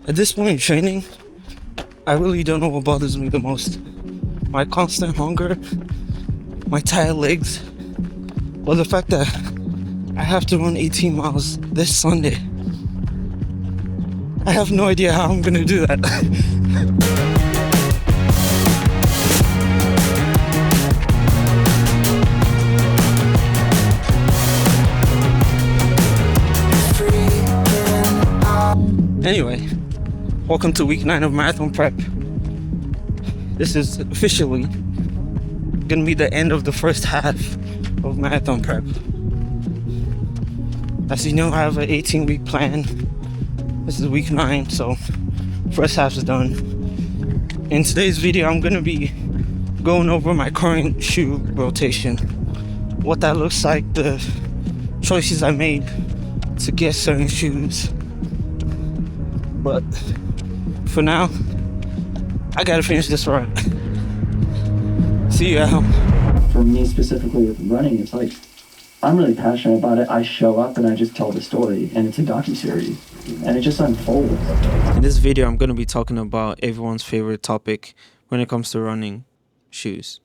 At this point in training, I really don't know what bothers me the most. My constant hunger, my tired legs, or the fact that I have to run 18 miles this Sunday. I have no idea how I'm gonna do that. Anyway, welcome to week 9 of marathon prep. This is officially gonna be the end of the first half of marathon prep. As you know, I have an 18-week plan. This is week 9, so first half is done. In today's video, I'm gonna be going over my current shoe rotation, what that looks like, the choices I made to get certain shoes. But for now, I gotta finish this run. See you at home. For me specifically with running, it's like I'm really passionate about it. I show up and I just tell the story, and it's a docuseries, and it just unfolds. In this video, I'm gonna be talking about everyone's favorite topic when it comes to running: shoes.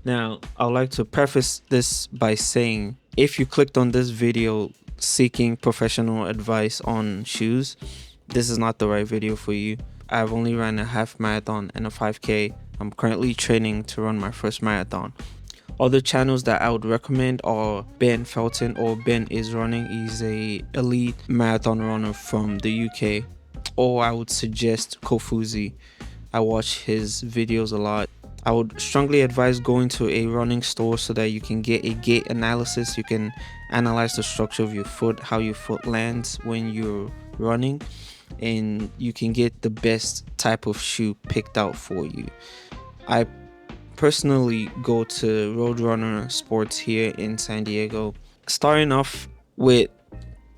Now, I'd like to preface this by saying, if you clicked on this video seeking professional advice on shoes, this is not the right video for you. I've only ran a half marathon and a 5K. I'm currently training to run my first marathon. Other channels that I would recommend are Ben Felton, or Ben is Running. He's a elite marathon runner from the UK. Or I would suggest Kofuzi. I watch his videos a lot. I would strongly advise going to a running store so that you can get a gait analysis. You can analyze the structure of your foot, how your foot lands when you're running, and you can get the best type of shoe picked out for you. I personally go to Roadrunner Sports here in San Diego. Starting off with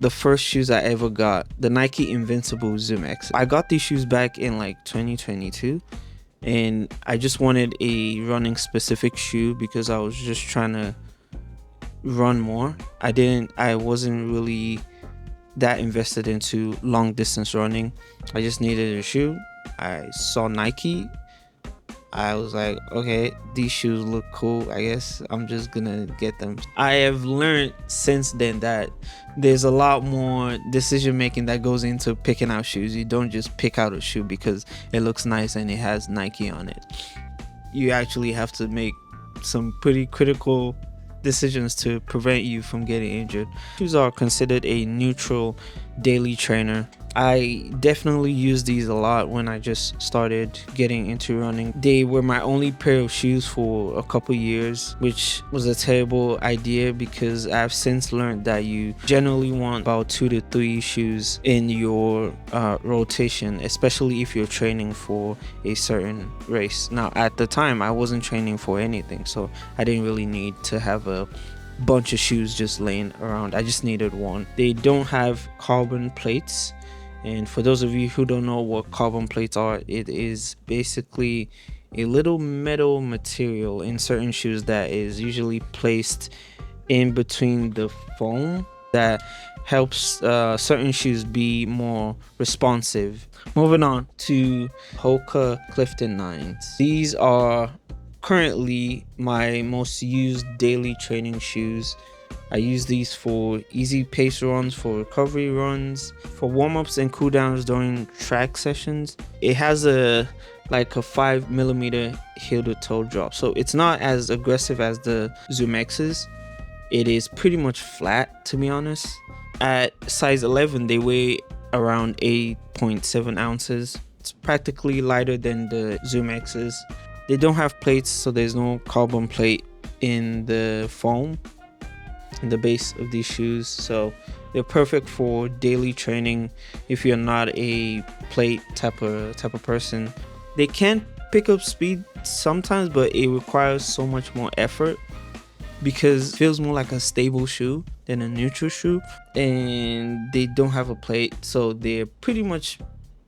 the first shoes I ever got, the Nike Invincible ZoomX. I got these shoes back in like 2022. And I just wanted a running specific shoe because I was just trying to run more. I wasn't really that invested into long distance running. I just needed a shoe. I saw Nike. I was like, okay, these shoes look cool. I guess I'm just gonna get them. I have learned since then that there's a lot more decision making that goes into picking out shoes. You don't just pick out a shoe because it looks nice and it has Nike on it. You actually have to make some pretty critical decisions to prevent you from getting injured. Shoes are considered a neutral daily trainer. I definitely use these a lot when I just started getting into running. They were my only pair of shoes for a couple years, which was a terrible idea because I've since learned that you generally want about 2 to 3 shoes in your rotation, especially if you're training for a certain race. Now, at the time, I wasn't training for anything, so I didn't really need to have a bunch of shoes just laying around. I just needed one. They don't have carbon plates. And for those of you who don't know what carbon plates are, it is basically a little metal material in certain shoes that is usually placed in between the foam that helps certain shoes be more responsive. Moving on to HOKA Clifton 9s. These are currently my most used daily training shoes. I use these for easy pace runs, for recovery runs, for warm-ups and cool-downs during track sessions. It has a 5mm heel to toe drop, so it's not as aggressive as the ZoomX's. It is pretty much flat, to be honest. At size 11, they weigh around 8.7 ounces. It's practically lighter than the ZoomX's. They don't have plates, so there's no carbon plate in the foam in the base of these shoes, so they're perfect for daily training if you're not a plate type of person. They can pick up speed sometimes, but it requires so much more effort because it feels more like a stable shoe than a neutral shoe, and they don't have a plate, so they're pretty much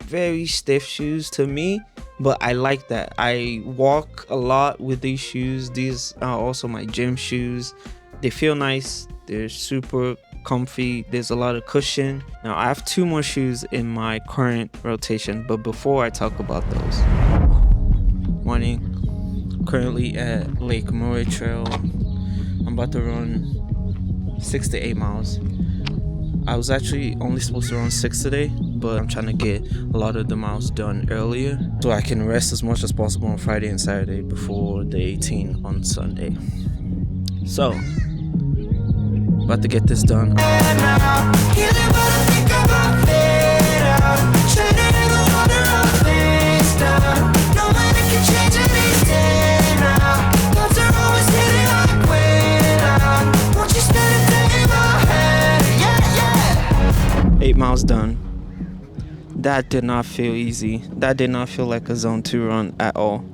very stiff shoes to me. But I like that. I walk a lot with these shoes. These are also my gym shoes. They feel nice. They're super comfy. There's a lot of cushion. Now I have 2 more shoes in my current rotation, but before I talk about those, morning, currently at Lake Murray Trail. I'm about to run 6 to 8 miles. I was actually only supposed to run 6 today, but I'm trying to get a lot of the miles done earlier so I can rest as much as possible on Friday and Saturday before the 18 on Sunday. So, about to get this done. Miles done. That did not feel easy. That did not feel like a zone 2 run at all.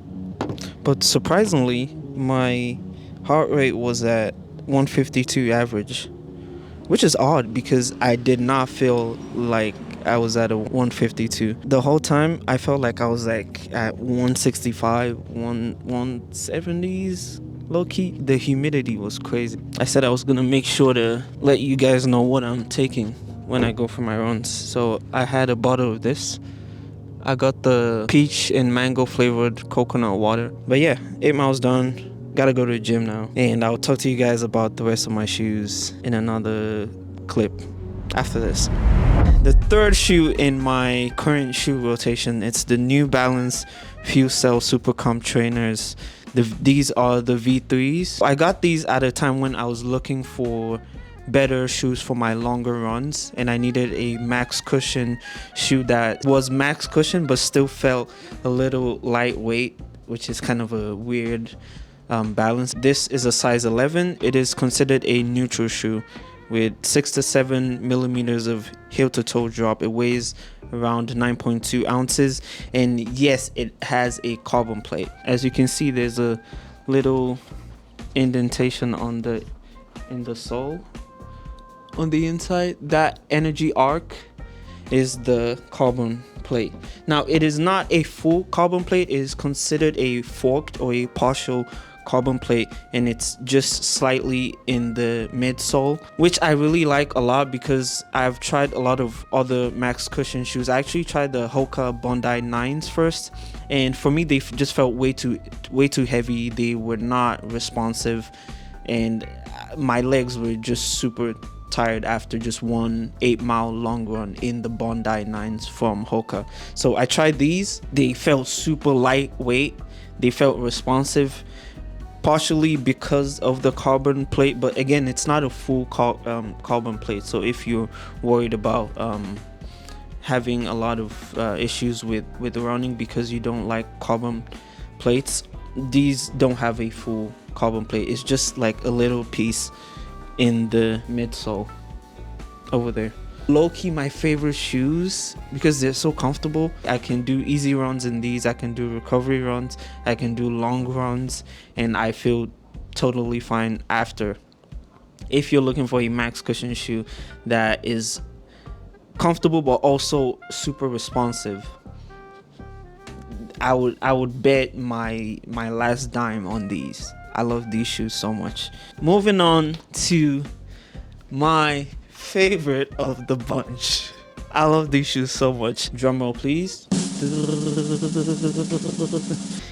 But surprisingly, my heart rate was at 152 average, which is odd because I did not feel like I was at a 152. The whole time I felt like I was like at 165, 170s. Low key, the humidity was crazy. I said I was gonna make sure to let you guys know what I'm taking when I go for my runs. So I had a bottle of this. I got the peach and mango flavored coconut water. But yeah, 8 miles done. Gotta go to the gym now. And I'll talk to you guys about the rest of my shoes in another clip after this. The third shoe in my current shoe rotation, it's the New Balance Fuel Cell SuperComp Trainers. These are the V3s. I got these at a time when I was looking for better shoes for my longer runs, and I needed a max cushion shoe that was max cushion but still felt a little lightweight, which is kind of a weird balance. This is a size 11. It is considered a neutral shoe with 6 to 7 millimeters of heel to toe drop. It weighs around 9.2 ounces, and yes, it has a carbon plate. As you can see, there's a little indentation in the sole. On the inside, that energy arc is the carbon plate. Now, it is not a full carbon plate. It is considered a forked or a partial carbon plate, and it's just slightly in the midsole, which I really like a lot because I've tried a lot of other max cushion shoes. I actually tried the HOKA Bondi 9s first, and for me they just felt way too heavy. They were not responsive, and my legs were just super tired after just one 8-mile long run in the Bondi 9s from HOKA. So I tried these. They felt super lightweight. They felt responsive, partially because of the carbon plate, but again, it's not a full carbon plate. So if you're worried about having a lot of issues with running because you don't like carbon plates, these don't have a full carbon plate. It's just like a little piece in the midsole over there. Low-key my favorite shoes because they're so comfortable. I can do easy runs in these. I can do recovery runs. I can do long runs, and I feel totally fine after. If you're looking for a max cushion shoe that is comfortable but also super responsive, I would bet my last dime on these. I love these shoes so much. Moving on to my favorite of the bunch. I love these shoes so much. Drum roll, please.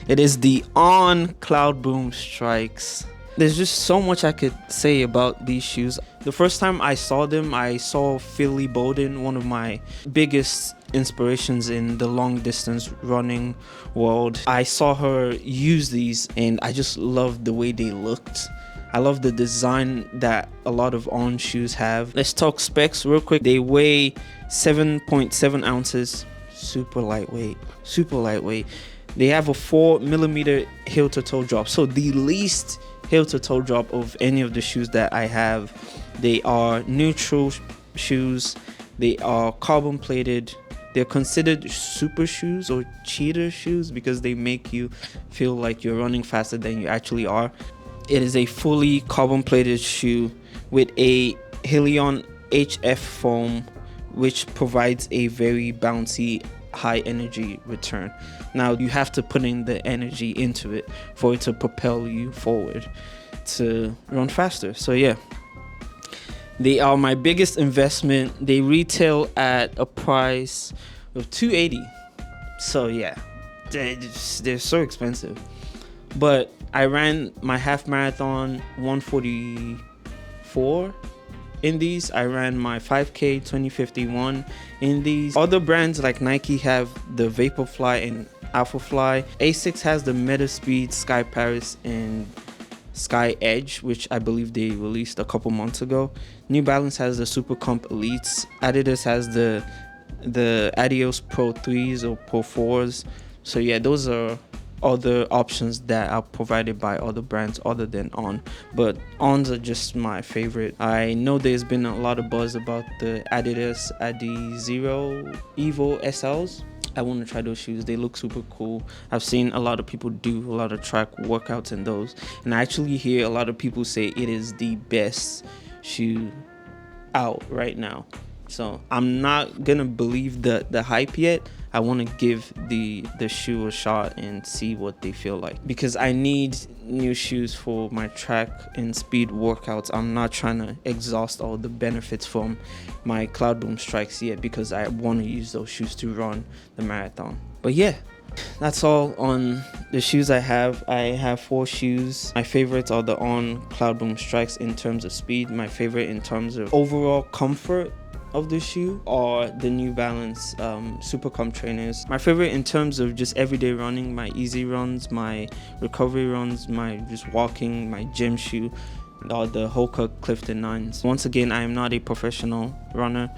It is the Cloudboom Strikes. There's just so much I could say about these shoes. The first time I saw them, I saw Philly Bowden, one of my biggest inspirations in the long distance running world. I saw her use these and I just loved the way they looked. I love the design that a lot of On shoes have. Let's talk specs real quick. They weigh 7.7 ounces. Super lightweight. They have a 4 millimeter heel to toe drop. So the least heel to toe drop of any of the shoes that I have. They are neutral shoes. They are carbon plated. They're considered super shoes or cheater shoes because they make you feel like you're running faster than you actually are. It is a fully carbon plated shoe with a Helion HF foam, which provides a very bouncy high energy return. Now you have to put in the energy into it for it to propel you forward to run faster. So yeah, They are my biggest investment. They retail at a price of $280. So yeah, they're so expensive. But I ran my half marathon 144 in these. I ran my 5K 2051 in these. Other brands like Nike have the Vaporfly and Alphafly. Asics has the Metaspeed, Sky Paris, and Sky Edge, which I believe they released a couple months ago. New Balance has the SuperComp Elites. Adidas has the Adios Pro 3s or Pro 4s. So yeah, those are other options that are provided by other brands other than On. But Ons are just my favorite. I know there's been a lot of buzz about the Adidas Adi Zero Evo SLs. I want to try those shoes. They look super cool. I've seen a lot of people do a lot of track workouts in those, and I actually hear a lot of people say it is the best shoe out right now. So I'm not gonna believe the hype yet. I want to give the shoe a shot and see what they feel like, because I need new shoes for my track and speed workouts. I'm not trying to exhaust all the benefits from my Cloudboom Strikes yet, because I want to use those shoes to run the marathon. But yeah, that's all on the shoes I have. I have 4 shoes. My favorites are the On Cloudboom Strikes in terms of speed. My favorite in terms of overall comfort of the shoe are the New Balance SuperComp Trainers. My favorite in terms of just everyday running, my easy runs, my recovery runs, my just walking, my gym shoe, are the HOKA Clifton 9s. Once again, I am not a professional runner.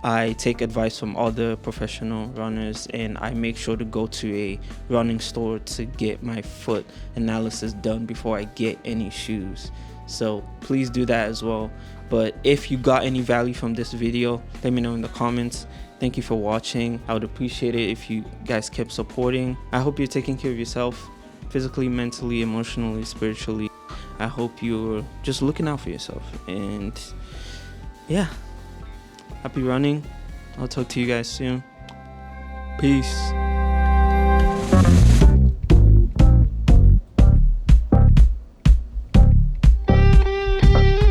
I take advice from other professional runners, and I make sure to go to a running store to get my foot analysis done before I get any shoes. So please do that as well. But if you got any value from this video, let me know in the comments. Thank you for watching. I would appreciate it if you guys kept supporting. I hope you're taking care of yourself physically, mentally, emotionally, spiritually. I hope you're just looking out for yourself. And yeah, happy running. I'll talk to you guys soon. Peace.